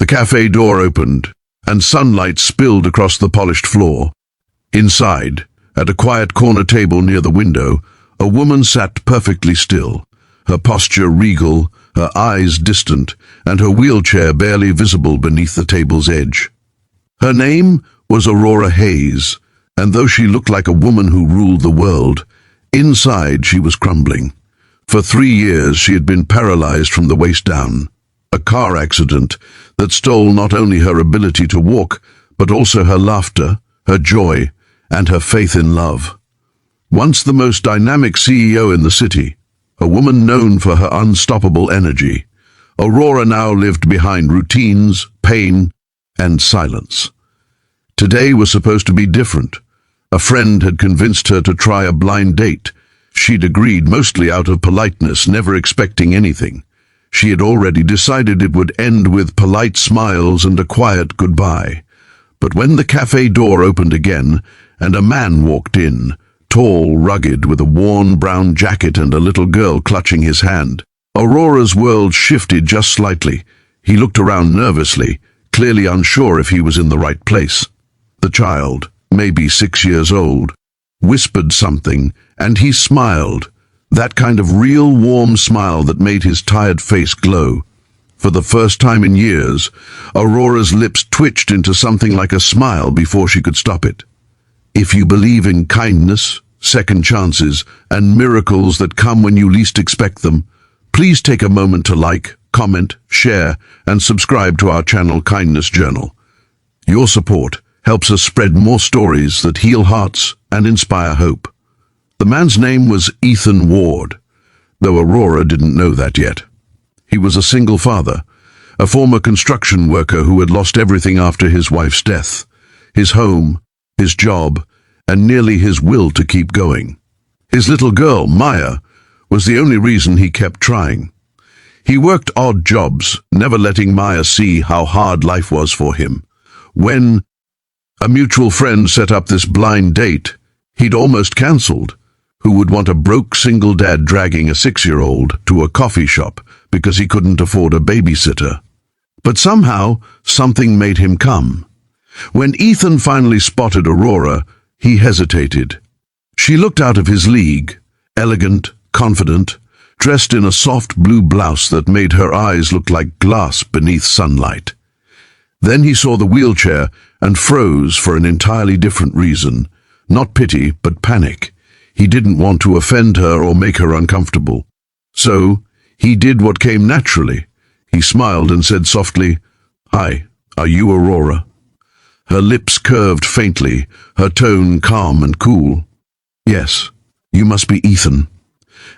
The cafe door opened, and sunlight spilled across the polished floor. Inside, at a quiet corner table near the window, a woman sat perfectly still, her posture regal, her eyes distant, and her wheelchair barely visible beneath the table's edge. Her name was Aurora Hayes, and though she looked like a woman who ruled the world, inside she was crumbling. For 3 years she had been paralyzed from the waist down, a car accident that stole not only her ability to walk, but also her laughter, her joy, and her faith in love. Once the most dynamic CEO in the city, a woman known for her unstoppable energy, Aurora now lived behind routines, pain, and silence. Today was supposed to be different. A friend had convinced her to try a blind date. She'd agreed mostly out of politeness, never expecting anything. She had already decided it would end with polite smiles and a quiet goodbye. But when the cafe door opened again, and a man walked in, tall, rugged, with a worn brown jacket and a little girl clutching his hand, Aurora's world shifted just slightly. He looked around nervously, clearly unsure if he was in the right place. The child, maybe 6 years old, whispered something, and he smiled, that kind of real warm smile that made his tired face glow. For the first time in years, Aurora's lips twitched into something like a smile before she could stop it. If you believe in kindness, second chances, and miracles that come when you least expect them, please take a moment to like, comment, share, and subscribe to our channel Kindness Journal. Your support helps us spread more stories that heal hearts and inspire hope. The man's name was Ethan Ward, though Aurora didn't know that yet. He was a single father, a former construction worker who had lost everything after his wife's death, his home, his job, and nearly his will to keep going. His little girl, Maya, was the only reason he kept trying. He worked odd jobs, never letting Maya see how hard life was for him. When a mutual friend set up this blind date he'd almost cancelled, who would want a broke single dad dragging a 6-year-old to a coffee shop because he couldn't afford a babysitter. But somehow, something made him come. When Ethan finally spotted Aurora, he hesitated. She looked out of his league, elegant, confident, dressed in a soft blue blouse that made her eyes look like glass beneath sunlight. Then he saw the wheelchair and froze for an entirely different reason. Not pity, but panic. He didn't want to offend her or make her uncomfortable. So, he did what came naturally. He smiled and said softly, "Hi, are you Aurora?" Her lips curved faintly, her tone calm and cool. "Yes, you must be Ethan."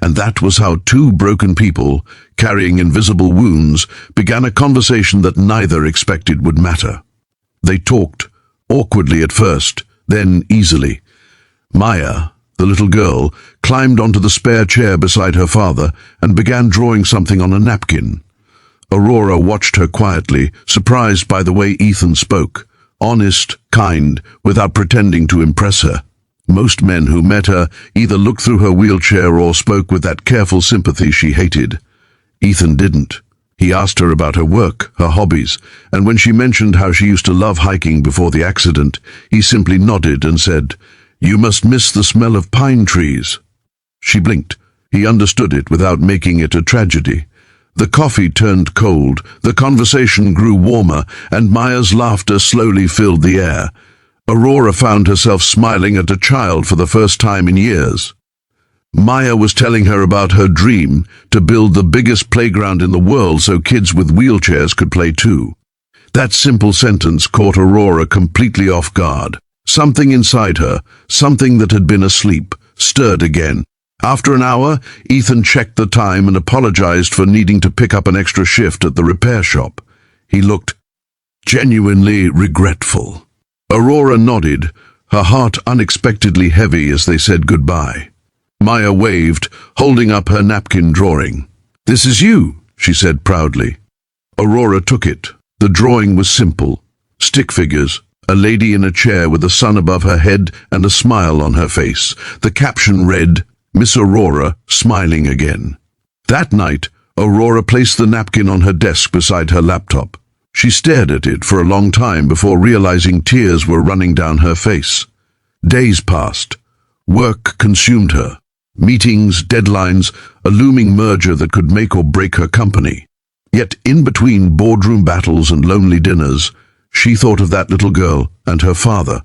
And that was how two broken people, carrying invisible wounds, began a conversation that neither expected would matter. They talked, awkwardly at first, then easily. Maya, the little girl, climbed onto the spare chair beside her father and began drawing something on a napkin. Aurora watched her quietly, surprised by the way Ethan spoke. Honest, kind, without pretending to impress her. Most men who met her either looked through her wheelchair or spoke with that careful sympathy she hated. Ethan didn't. He asked her about her work, her hobbies, and when she mentioned how she used to love hiking before the accident, he simply nodded and said, "You must miss the smell of pine trees." She blinked. He understood it without making it a tragedy. The coffee turned cold, the conversation grew warmer, and Maya's laughter slowly filled the air. Aurora found herself smiling at a child for the first time in years. Maya was telling her about her dream to build the biggest playground in the world so kids with wheelchairs could play too. That simple sentence caught Aurora completely off guard. Something inside her, something that had been asleep, stirred again. After an hour, Ethan checked the time and apologized for needing to pick up an extra shift at the repair shop. He looked genuinely regretful. Aurora nodded, her heart unexpectedly heavy as they said goodbye. Maya waved, holding up her napkin drawing. "This is you," she said proudly. Aurora took it. The drawing was simple. Stick figures, a lady in a chair with the sun above her head and a smile on her face. The caption read, "Miss Aurora, smiling again." That night, Aurora placed the napkin on her desk beside her laptop. She stared at it for a long time before realizing tears were running down her face. Days passed. Work consumed her. Meetings, deadlines, a looming merger that could make or break her company. Yet in between boardroom battles and lonely dinners, she thought of that little girl and her father,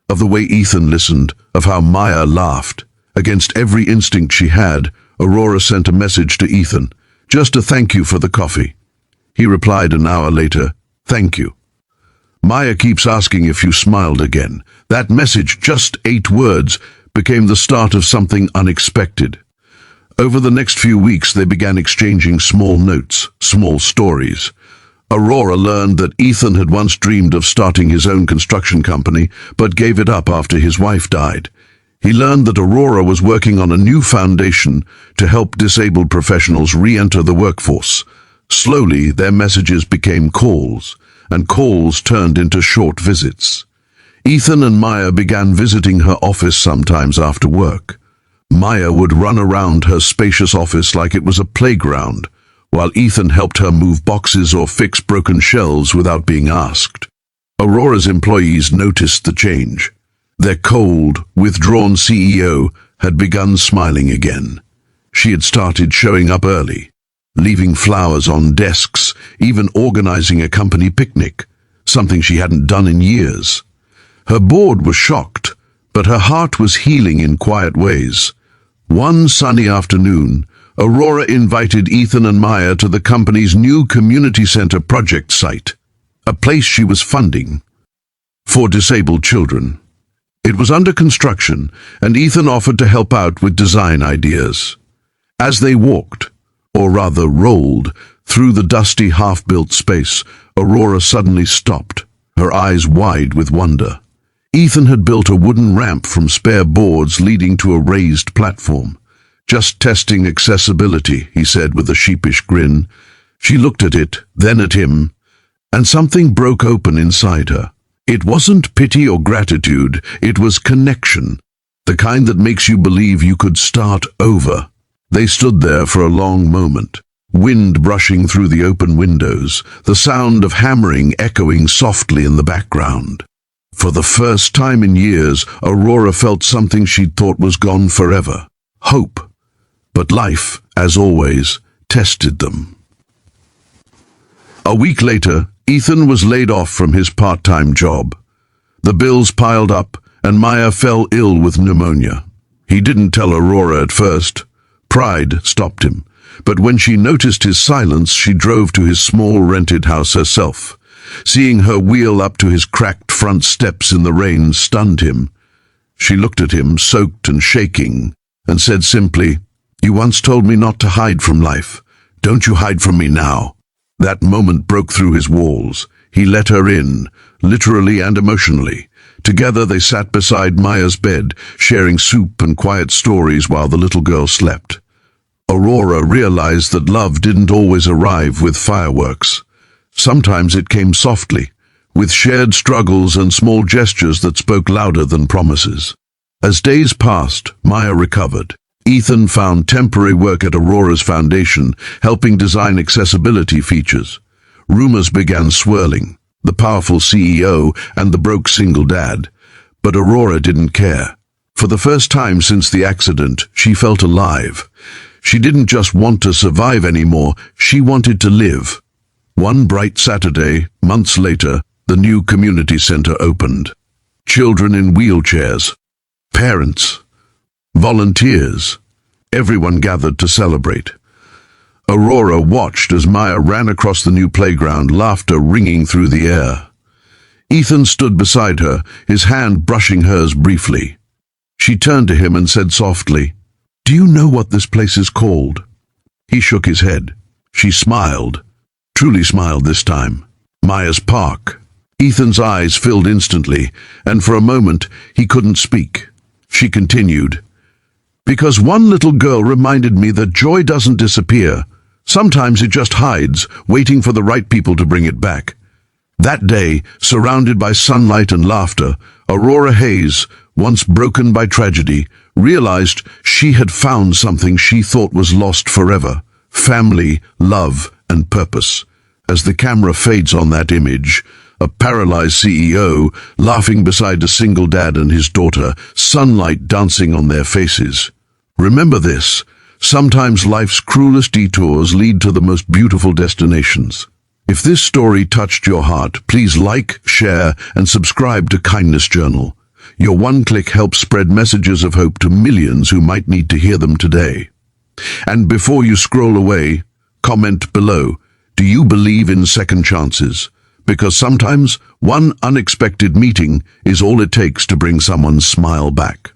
of the way Ethan listened, of how Maya laughed. Against every instinct she had, Aurora sent a message to Ethan, just a thank you for the coffee. He replied an hour later, thank you. Maya keeps asking if you smiled again. That message, just 8 words, became the start of something unexpected. Over the next few weeks, they began exchanging small notes, small stories. Aurora learned that Ethan had once dreamed of starting his own construction company, but gave it up after his wife died. He learned that Aurora was working on a new foundation to help disabled professionals re-enter the workforce. Slowly, their messages became calls, and calls turned into short visits. Ethan and Maya began visiting her office sometimes after work. Maya would run around her spacious office like it was a playground, while Ethan helped her move boxes or fix broken shelves without being asked. Aurora's employees noticed the change. Their cold, withdrawn CEO had begun smiling again. She had started showing up early, leaving flowers on desks, even organizing a company picnic, something she hadn't done in years. Her board was shocked, but her heart was healing in quiet ways. One sunny afternoon, Aurora invited Ethan and Maya to the company's new community center project site, a place she was funding for disabled children. It was under construction, and Ethan offered to help out with design ideas. As they walked, or rather rolled, through the dusty half-built space, Aurora suddenly stopped, her eyes wide with wonder. Ethan had built a wooden ramp from spare boards leading to a raised platform. Just testing accessibility, he said with a sheepish grin. She looked at it, then at him, and something broke open inside her. It wasn't pity or gratitude, it was connection, the kind that makes you believe you could start over. They stood there for a long moment, wind brushing through the open windows, the sound of hammering echoing softly in the background. For the first time in years, Aurora felt something she'd thought was gone forever. Hope. But life, as always, tested them. A week later, Ethan was laid off from his part-time job. The bills piled up, and Maya fell ill with pneumonia. He didn't tell Aurora at first. Pride stopped him. But when she noticed his silence, she drove to his small rented house herself. Seeing her wheel up to his cracked front steps in the rain stunned him. She looked at him, soaked and shaking, and said simply, "You once told me not to hide from life. Don't you hide from me now." That moment broke through his walls. He let her in, literally and emotionally. Together they sat beside Maya's bed, sharing soup and quiet stories while the little girl slept. Aurora realized that love didn't always arrive with fireworks. Sometimes it came softly, with shared struggles and small gestures that spoke louder than promises. As days passed, Maya recovered. Ethan found temporary work at Aurora's foundation, helping design accessibility features. Rumors began swirling, the powerful CEO and the broke single dad. But Aurora didn't care. For the first time since the accident, she felt alive. She didn't just want to survive anymore, she wanted to live. One bright Saturday, months later, the new community center opened. Children in wheelchairs, parents, volunteers, everyone gathered to celebrate. Aurora watched as Maya ran across the new playground, laughter ringing through the air. Ethan stood beside her, his hand brushing hers briefly. She turned to him and said softly, "Do you know what this place is called?" He shook his head. She smiled, truly smiled this time. Maya's Park. Ethan's eyes filled instantly, and for a moment he couldn't speak. She continued, "Because one little girl reminded me that joy doesn't disappear. Sometimes it just hides, waiting for the right people to bring it back." That day, surrounded by sunlight and laughter, Aurora Hayes, once broken by tragedy, realized she had found something she thought was lost forever: family, love, and purpose. as the camera fades on that image, a paralyzed CEO laughing beside a single dad and his daughter, sunlight dancing on their faces. Remember this, sometimes life's cruelest detours lead to the most beautiful destinations. If this story touched your heart, please like, share, and subscribe to Kindness Journal. Your one click helps spread messages of hope to millions who might need to hear them today. And before you scroll away, comment below, do you believe in second chances? Because sometimes one unexpected meeting is all it takes to bring someone's smile back.